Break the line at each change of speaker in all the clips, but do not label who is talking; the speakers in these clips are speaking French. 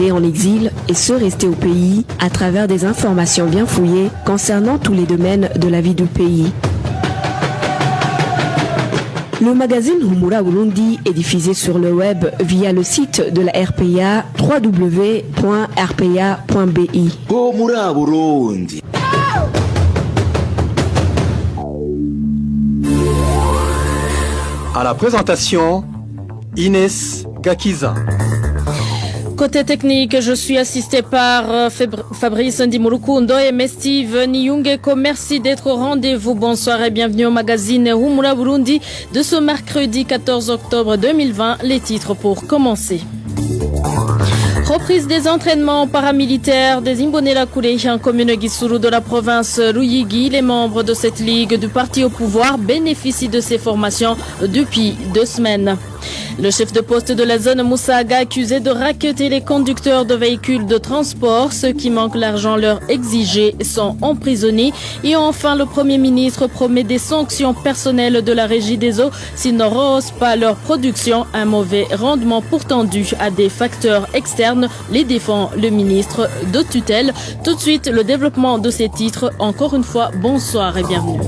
en exil et ceux restés au pays à travers des informations bien fouillées concernant tous les domaines de la vie du pays. Le magazine Humura Burundi est diffusé sur le web via le site de la RPA www.rpa.bi.
Humura Burundi.
À la présentation, Inès Gakiza.
Côté technique, je suis assisté par Fabrice Ndimurukundo et Steve Niyungeko. Merci d'être au rendez-vous. Bonsoir et bienvenue au magazine Humura Burundi de ce mercredi 14 octobre 2020. Les titres pour commencer. Reprise des entraînements paramilitaires des Imbonerakure en commune Gisuru de la province Ruyigi. Les membres de cette ligue du parti au pouvoir bénéficient de ces formations depuis 2 semaines. Le chef de poste de la zone Moussaga accusé de racketter les conducteurs de véhicules de transport. Ceux qui manquent l'argent leur exigé sont emprisonnés. Et enfin, le Premier ministre promet des sanctions personnelles de la Régie des eaux s'ils ne rehaussent pas leur production. Un mauvais rendement pourtant dû à des facteurs externes. Les défend le ministre de tutelle. Tout de suite, le développement de ces titres. Encore une fois, bonsoir et bienvenue.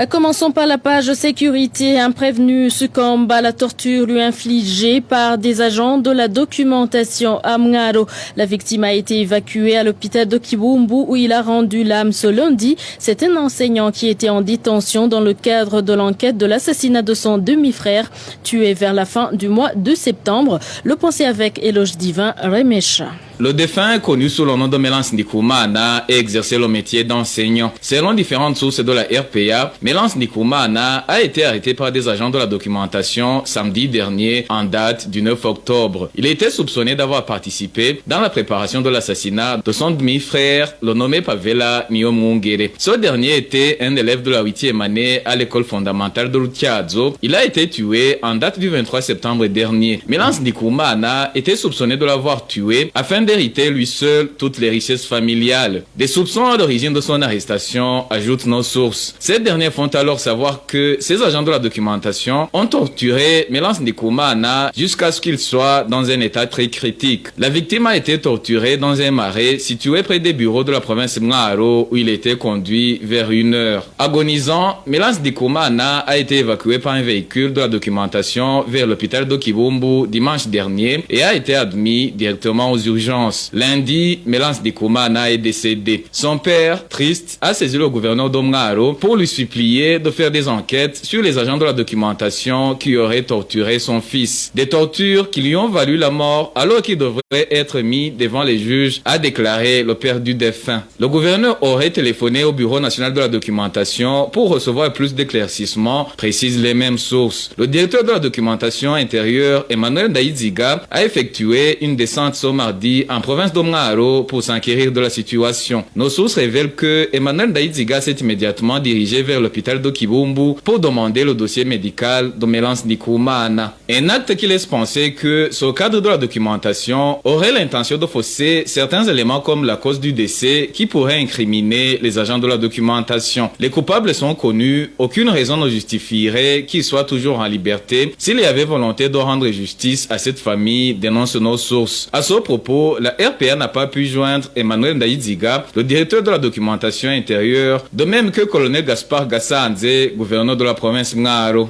Commençons par la page sécurité. Un prévenu succombe à la torture lui infligée par des agents de la documentation à Mngaro. La victime a été évacuée à l'hôpital de Kibumbu où il a rendu l'âme ce lundi. C'est un enseignant qui était en détention dans le cadre de l'enquête de l'assassinat de son demi-frère tué vers la fin du mois de septembre. Le pensée avec Éloge Divin Remesha.
Le défunt, connu sous le nom de Mélance Ndikumana, a exercé le métier d'enseignant. Selon différentes sources de la RPA, Mélance Ndikumana a été arrêté par des agents de la documentation samedi dernier en date du 9 octobre. Il était soupçonné d'avoir participé dans la préparation de l'assassinat de son demi-frère, le nommé Pavela Nyomungere. Ce dernier était un élève de la 8e année à l'école fondamentale de Rutiadzo. Il a été tué en date du 23 septembre dernier. Mélance Ndikumana était soupçonné de l'avoir tué afin d'hériter lui seul toutes les richesses familiales. Des soupçons à l'origine de son arrestation, ajoutent nos sources. Ces derniers font alors savoir que ces agents de la documentation ont torturé Mélance Ndikumana jusqu'à ce qu'il soit dans un état très critique. La victime a été torturée dans un marais situé près des bureaux de la province Mngaro où il était conduit vers 1h. Agonisant, Mélance Ndikumana a été évacué par un véhicule de la documentation vers l'hôpital de Kibumbu dimanche dernier et a été admis directement aux urgences. Lundi, Mélance Ndikumana est décédé. Son père, triste, a saisi le gouverneur d'Omngaro pour lui supplier de faire des enquêtes sur les agents de la documentation qui auraient torturé son fils. Des tortures qui lui ont valu la mort alors qu'il devrait être mis devant les juges, a déclaré le père du défunt. Le gouverneur aurait téléphoné au Bureau national de la documentation pour recevoir plus d'éclaircissements, précisent les mêmes sources. Le directeur de la documentation intérieure, Emmanuel Ndaïdziga, a effectué une descente ce mardi en province d'Omngaro pour s'enquérir de la situation. Nos sources révèlent que Emmanuel Ndaïdziga s'est immédiatement dirigé vers l'hôpital de Kibumbu pour demander le dossier médical de Mélance Ndikumana. Un acte qui laisse penser que ce cadre de la documentation aurait l'intention de fausser certains éléments comme la cause du décès qui pourrait incriminer les agents de la documentation. Les coupables sont connus, aucune raison ne justifierait qu'ils soient toujours en liberté s'il y avait volonté de rendre justice à cette famille, dénoncent nos sources. À ce propos, la RPA n'a pas pu joindre Emmanuel Ndaïdziga, le directeur de la documentation intérieure, de même que colonel Gaspard Gassanze, gouverneur de la province Mngaro.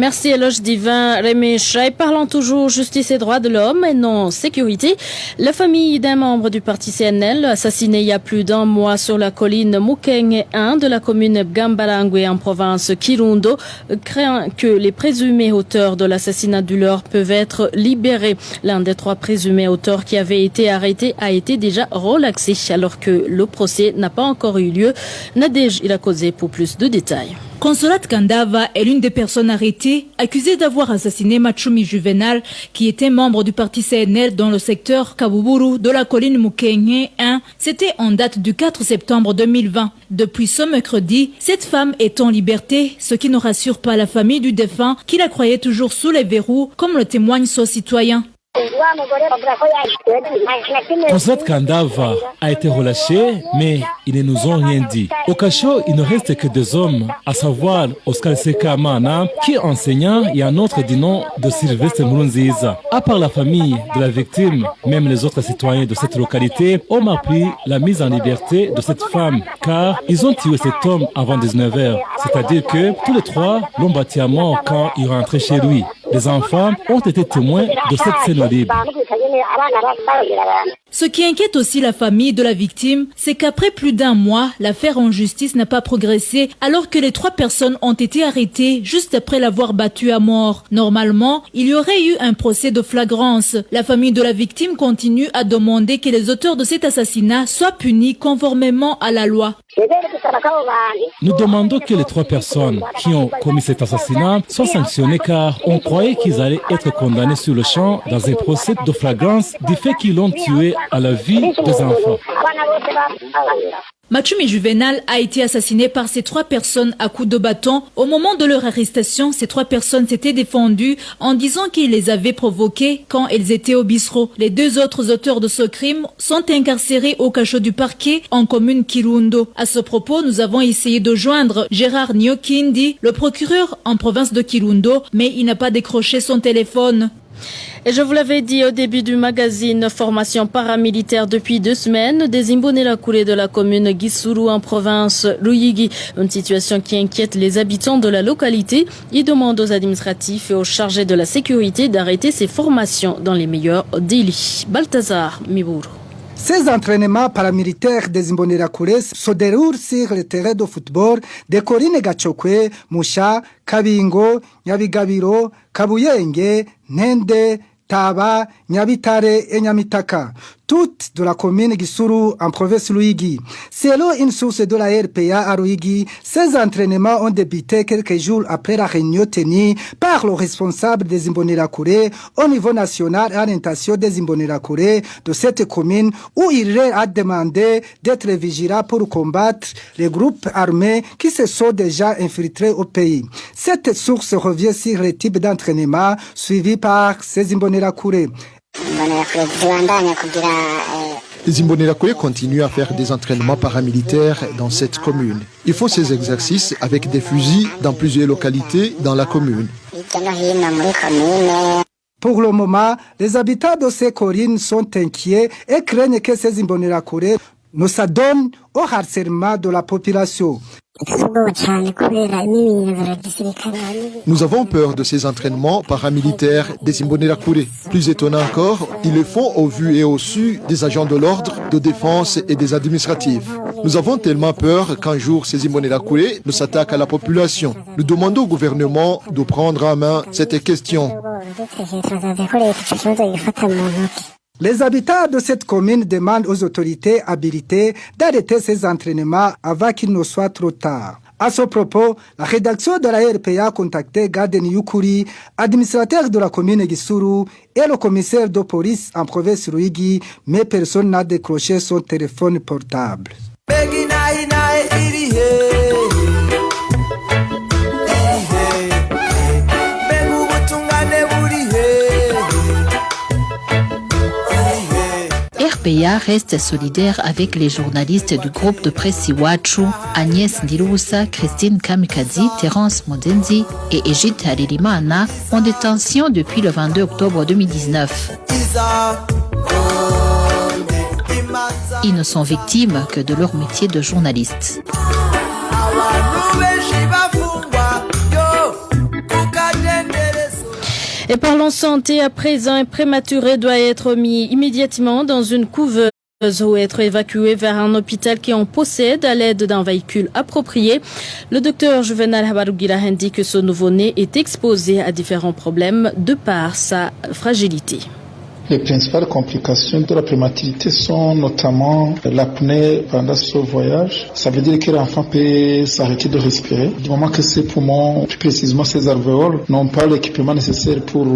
Merci Éloge Divin Remesha. Et parlant toujours justice et droits de l'homme et non sécurité, la famille d'un membre du parti CNL assassiné il y a plus d'1 mois sur la colline Mukenge 1 de la commune Gambarangwe en province Kirundo craint que les présumés auteurs de l'assassinat du leur peuvent être libérés. L'un des 3 présumés auteurs qui avait été arrêté a été déjà relaxé alors que le procès n'a pas encore eu lieu. Nadej il a causé pour plus de détails.
Consolate Kandava est l'une des personnes arrêtées, accusée d'avoir assassiné Machumi Juvenal, qui était membre du parti CNL dans le secteur Kabuburu de la colline Mukenge 1. C'était en date du 4 septembre 2020. Depuis ce mercredi, cette femme est en liberté, ce qui ne rassure pas la famille du défunt, qui la croyait toujours sous les verrous, comme le témoigne ce citoyen.
Consolate Kandava a été relâché, mais ils ne nous ont rien dit. Au cachot, il ne reste que 2 hommes, à savoir Oscar Sekamana, qui est enseignant, et un autre du nom de Sylvestre Murunziza. À part la famille de la victime, même les autres citoyens de cette localité ont appris la mise en liberté de cette femme, car ils ont tué cet homme avant 19h. C'est-à-dire que tous les 3 l'ont battu à mort quand il rentrait chez lui. Les enfants ont été témoins de cette scène horrible.
Ce qui inquiète aussi la famille de la victime, c'est qu'après plus d'1 mois, l'affaire en justice n'a pas progressé alors que les 3 personnes ont été arrêtées juste après l'avoir battu à mort. Normalement, il y aurait eu un procès de flagrance. La famille de la victime continue à demander que les auteurs de cet assassinat soient punis conformément à la loi.
Nous demandons que les 3 personnes qui ont commis cet assassinat soient sanctionnées car on croyait qu'ils allaient être condamnés sur le champ dans un procès de flagrance du fait qu'ils l'ont tué à la vie des enfants.
Machumi Juvenal a été assassiné par ces 3 personnes à coups de bâton. Au moment de leur arrestation, ces 3 personnes s'étaient défendues en disant qu'ils les avaient provoquées quand elles étaient au bistrot. Les 2 autres auteurs de ce crime sont incarcérés au cachot du parquet en commune Kirundo. À ce propos, nous avons essayé de joindre Gérard Nyokindi, le procureur en province de Kirundo, mais il n'a pas décroché son téléphone.
Et je vous l'avais dit au début du magazine, formation paramilitaire depuis 2 semaines, des Imbonerakure de la commune Gisuru en province Ruyigi. Une situation qui inquiète les habitants de la localité. Ils demandent aux administratifs et aux chargés de la sécurité d'arrêter ces formations dans les meilleurs délais. Balthazar Miburu.
Ces entraînements paramilitaires des Imbonerakure se déroulent sur le terrain de football de Korine Gachokwe, Musha, Kabingo, Nyabigabiro, Kabuyenge, Nende, Taba, Nyabitare et Nyamitaka, toutes de la commune Gisuru en province Ruyigi. Selon une source de la RPA à Ruyigi, ces entraînements ont débuté quelques jours après la réunion tenue par le responsable des Imbonerakure au niveau national à l'intention des Imbonerakure de cette commune où il leur a demandé d'être vigilant pour combattre les groupes armés qui se sont déjà infiltrés au pays. Cette source revient sur le type d'entraînement suivi par ces Imbonerakure.
Les Imbonerakure continuent à faire des entraînements paramilitaires dans cette commune. Ils font ces exercices avec des fusils dans plusieurs localités dans la commune.
Pour le moment, les habitants de ces collines sont inquiets et craignent que ces Imbonerakure ne s'adonnent au harcèlement de la population.
Nous avons peur de ces entraînements paramilitaires des Imbonerakure. Plus étonnant encore, ils le font au vu et au su des agents de l'ordre, de défense et des administratifs. Nous avons tellement peur qu'un jour ces Imbonerakure ne s'attaquent à la population. Nous demandons au gouvernement de prendre en main cette question.
Les habitants de cette commune demandent aux autorités habilitées d'arrêter ces entraînements avant qu'il ne soit trop tard. À ce propos, la rédaction de la RPA a contacté Gaden Yukuri, administrateur de la commune Gisuru, et le commissaire de police en province Ruyigi, mais personne n'a décroché son téléphone portable.
RPA reste solidaire avec les journalistes du groupe de presse Iwachu, Agnès Ndirubusa, Christine Kamikazi, Terence Modenzi et Egide Harerimana en détention depuis le 22 octobre 2019. Ils ne sont victimes que de leur métier de journaliste.
Et parlons santé à présent, un prématuré doit être mis immédiatement dans une couveuse ou être évacué vers un hôpital qui en possède à l'aide d'un véhicule approprié. Le docteur Juvenal Habarugira indique que ce nouveau-né est exposé à différents problèmes de par sa fragilité.
Les principales complications de la prématurité sont notamment l'apnée pendant ce voyage. Ça veut dire que l'enfant peut s'arrêter de respirer. Du moment que ses poumons, plus précisément ses alvéoles, n'ont pas l'équipement nécessaire pour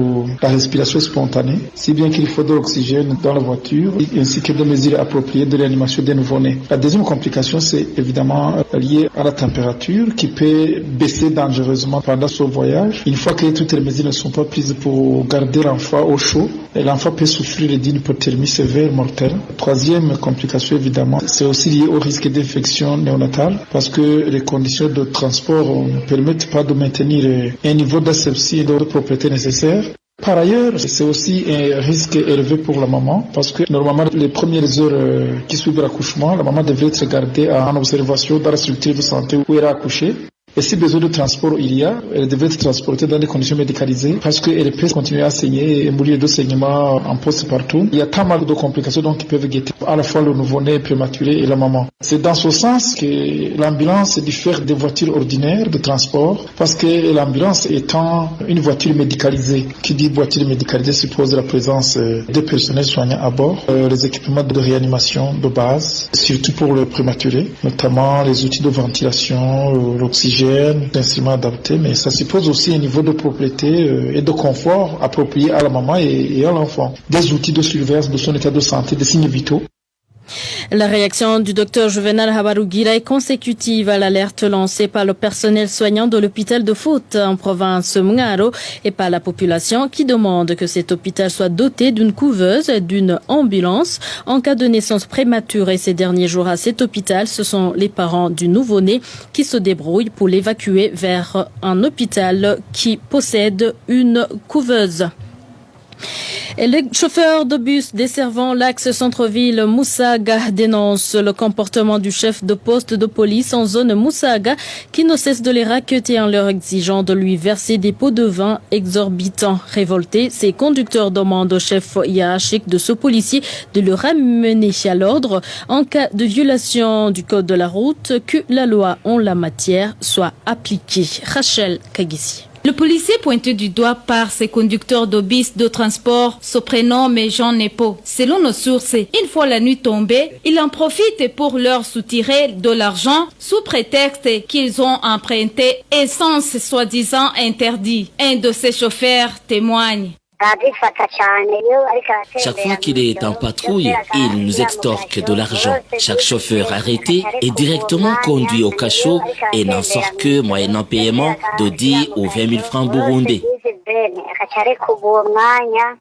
la respiration spontanée, si bien qu'il faut de l'oxygène dans la voiture, ainsi que des mesures appropriées de réanimation des nouveau-nés. La deuxième complication, c'est évidemment lié à la température qui peut baisser dangereusement pendant ce voyage. Une fois que toutes les mesures ne sont pas prises pour garder l'enfant au chaud, l'enfant peut souffrir d'une hypothermie sévère mortelle. Troisième complication, évidemment, c'est aussi lié au risque d'infection néonatale parce que les conditions de transport ne permettent pas de maintenir un niveau d'asepsie et de propreté nécessaire. Par ailleurs, c'est aussi un risque élevé pour la maman parce que normalement, les premières heures qui suivent l'accouchement, la maman devrait être gardée en observation dans la structure de santé où elle a accouché. Et si besoin de transport il y a, elle devrait être transportée dans des conditions médicalisées parce qu'elle peut continuer à saigner et mourir de saignement en poste partout. Il y a pas mal de complications donc qui peuvent guetter à la fois le nouveau-né prématuré et la maman. C'est dans ce sens que l'ambulance diffère des voitures ordinaires de transport parce que l'ambulance étant une voiture médicalisée, qui dit voiture médicalisée suppose la présence de personnels soignants à bord, les équipements de réanimation de base, surtout pour le prématuré, notamment les outils de ventilation, l'oxygène, d'instruments adaptés, mais ça suppose aussi un niveau de propriété et de confort approprié à la maman et à l'enfant. Des outils de surveillance de son état de santé, des signes vitaux.
La réaction du docteur Juvenal Habarugira est consécutive à l'alerte lancée par le personnel soignant de l'hôpital de Fouta en province Mungaro et par la population qui demande que cet hôpital soit doté d'une couveuse et d'une ambulance en cas de naissance prématurée. Ces derniers jours à cet hôpital, ce sont les parents du nouveau-né qui se débrouillent pour l'évacuer vers un hôpital qui possède une couveuse. Et le chauffeur de bus desservant l'axe centre-ville Moussaga dénonce le comportement du chef de poste de police en zone Moussaga qui ne cesse de les raqueter en leur exigeant de lui verser des pots de vin exorbitants. Révoltés, ces conducteurs demandent au chef hiérarchique de ce policier de le ramener à l'ordre en cas de violation du code de la route, que la loi en la matière soit appliquée. Rachel Kagissi.
Le policier pointé du doigt par ses conducteurs de bus de transport se prénomme Jean Nepo. Selon nos sources, une fois la nuit tombée, il en profite pour leur soutirer de l'argent sous prétexte qu'ils ont emprunté essence soi-disant interdit. Un de ses chauffeurs témoigne.
Chaque fois qu'il est en patrouille, il nous extorque de l'argent. Chaque chauffeur arrêté est directement conduit au cachot et n'en sort que moyennant paiement de 10 ou 20 000 francs burundais.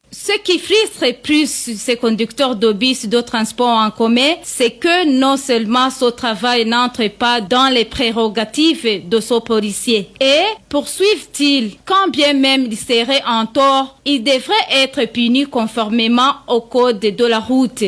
Ce qui frustre plus ces conducteurs de bus de transport en commun, c'est que non seulement ce travail n'entre pas dans les prérogatives de ce policier, et poursuivent-ils, quand bien même il serait en tort, il devrait être puni conformément au code de la route.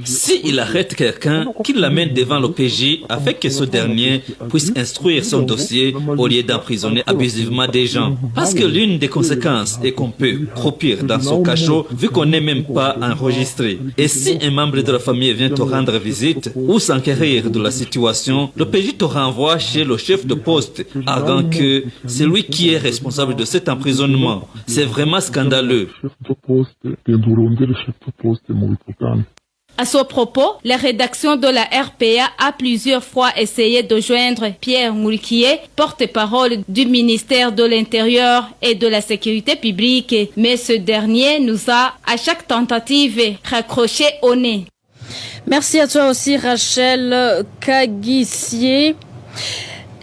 Si il arrête quelqu'un, qu'il l'amène devant l'OPJ afin que ce dernier puisse instruire son dossier au lieu d'emprisonner abusivement des gens. Parce que l'une des conséquences est qu'on peut croupir dans son cachot vu qu'on n'est même pas enregistré. Et si un membre de la famille vient te rendre visite ou s'enquérir de la situation, l'OPJ te renvoie chez le chef de poste, arguant que c'est lui qui est responsable de cet emprisonnement. C'est vraiment scandaleux.
À ce propos, la rédaction de la RPA a plusieurs fois essayé de joindre Pierre Moulkier, porte-parole du ministère de l'Intérieur et de la Sécurité publique, mais ce dernier nous a, à chaque tentative, raccroché au nez.
Merci à toi aussi, Rachel Kagissier.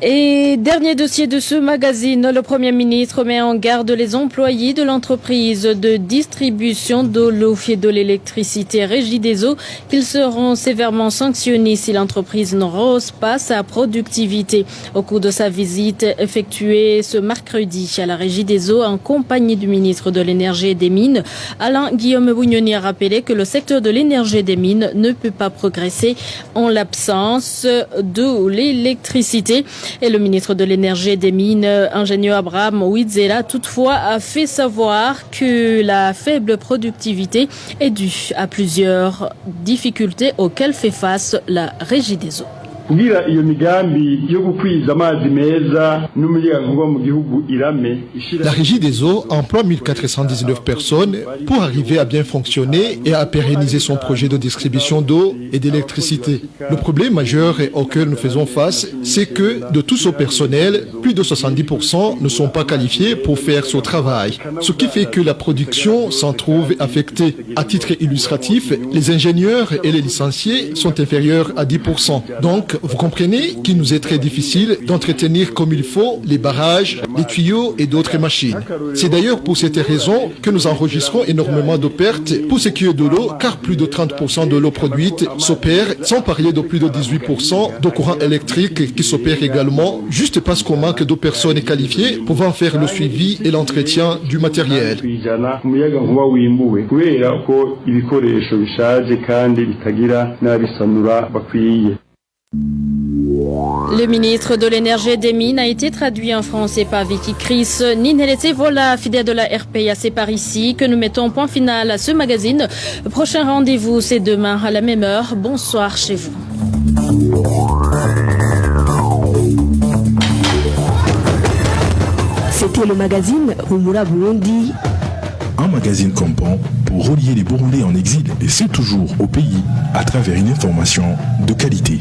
Et dernier dossier de ce magazine, le Premier ministre met en garde les employés de l'entreprise de distribution de l'eau et de l'électricité Regideso qu'ils seront sévèrement sanctionnés si l'entreprise ne rehausse pas sa productivité. Au cours de sa visite effectuée ce mercredi à la Regideso en compagnie du ministre de l'Énergie et des Mines, Alain Guillaume Bougnoni a rappelé que le secteur de l'énergie et des mines ne peut pas progresser en l'absence de l'électricité. Et le ministre de l'Énergie et des Mines, ingénieur Abraham Ouidzela, toutefois a fait savoir que la faible productivité est due à plusieurs difficultés auxquelles fait face la Regideso.
kugira iyo migambi yo gukwiza amazi meza n'umuyagankuba mu gihugu irame.
La Régie des eaux emploie 1419 personnes pour arriver à bien fonctionner et à pérenniser son projet de distribution d'eau et d'électricité. Le problème majeur auquel nous faisons face, c'est que de tout ce personnel, plus de 70% ne sont pas qualifiés pour faire ce travail, ce qui fait que la production s'en trouve affectée. À titre illustratif, les ingénieurs et les licenciés sont inférieurs à 10%. Donc, vous comprenez qu'il nous est très difficile d'entretenir comme il faut les barrages, les tuyaux et d'autres machines. C'est d'ailleurs pour cette raison que nous enregistrons énormément de pertes pour ce qui est de l'eau, car plus de 30% de l'eau produite s'opère, sans parler de plus de 18% de courant électrique qui s'opère également, juste parce qu'on manque de personnes qualifiées pouvant faire le suivi et l'entretien du matériel.
Le ministre de l'Énergie et des Mines a été traduit en français par Vicky Chris. Ninelete, voilà, fidèle de la RPA, c'est par ici que nous mettons point final à ce magazine. Le prochain rendez-vous, c'est demain à la même heure. Bonsoir chez vous.
C'était le magazine Humura Burundi.
Un magazine comprend pour relier les Burundais en exil et c'est toujours au pays à travers une information de qualité.